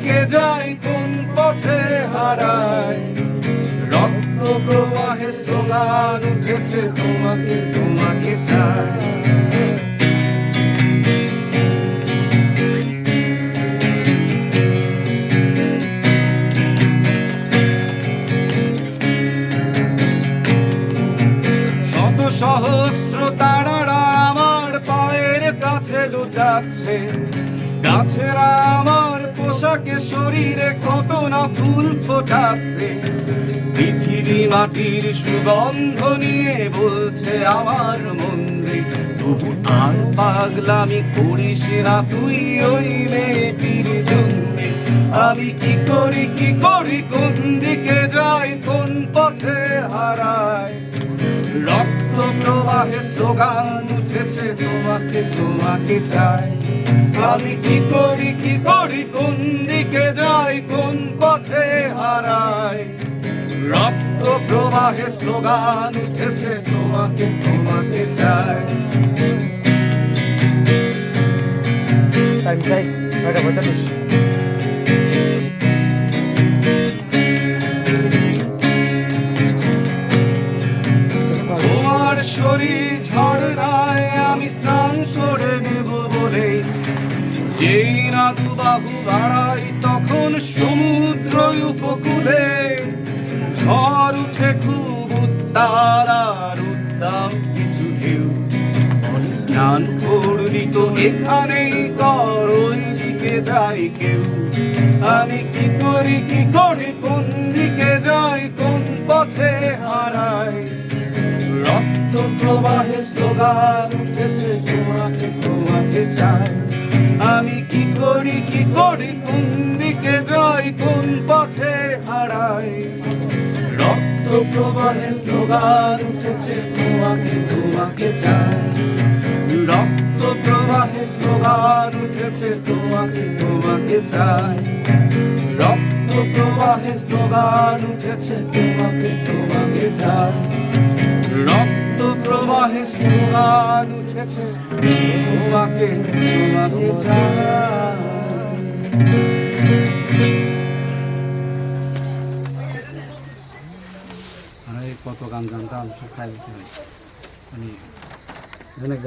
দিকে যাই, কোন পথে হারাই। রক্ত প্রবাহে স্লোগান উঠেছে, তোমাকে তোমাকে চাই। শত সহস্র তারারা আমার পায়ের কাছে লুটাচ্ছে, গাছেরা আমার পোশাকে শরীরে কত না ফুল ফোটাচ্ছে। পৃথিবী মাটির সুগন্ধ নিয়ে বলছে আমার মন রে, তবু আর পাগলামি করিস না তুই ওই মেয়েটির জন্যে। আমি কি করি কোন দিকে যাই, কোন পথে হারাই। রক্ত প্রবাহে স্লোগান উঠেছে, তোমাকে তোমাকে চাই। আমি কি করি কোন দিকে যাই, কোন পথে হারাই। রক্ত প্রবাহে স্লোগান উঠেছে, তোমাকে তোমাকে চাই। তোমার শরীর ঝড়ায় আমি স্নান করে নেব বলে, যেই না দুবাহু বাড়াই তখন সমুদ্র উপকূলে। ঝড় উঠে খুব উত্তাল আর উদ্দাম কিছু ঢেউ, স্নান করবি তো এখানেই কর, ওই দিকে যাই কেউ। আমি কি করি কোন দিকে যাই, কোন পথে হারাই। রক্ত প্রবাহে স্লোগান উঠেছে, তোমাকে তোমাকে চাই। আমি কি করি কোন দিকে যাই, কোন পথে হারাই। রক্ত প্রবাহে স্লোগান উঠেছে, তোমাকে তোমাকে চাই। রক্ত প্রবাহে স্লোগান উঠেছে, তোমাকে তোমাকে চাই। রক্ত প্রবাহে স্লোগান উঠেছে, তোমাকে তোমাকে চাই। রক্ত প্রবাহে স্লোগান উঠেছে, তোমাকে তোমাকে চাই। কত গান জানতাম সব খাই দিয়েছে।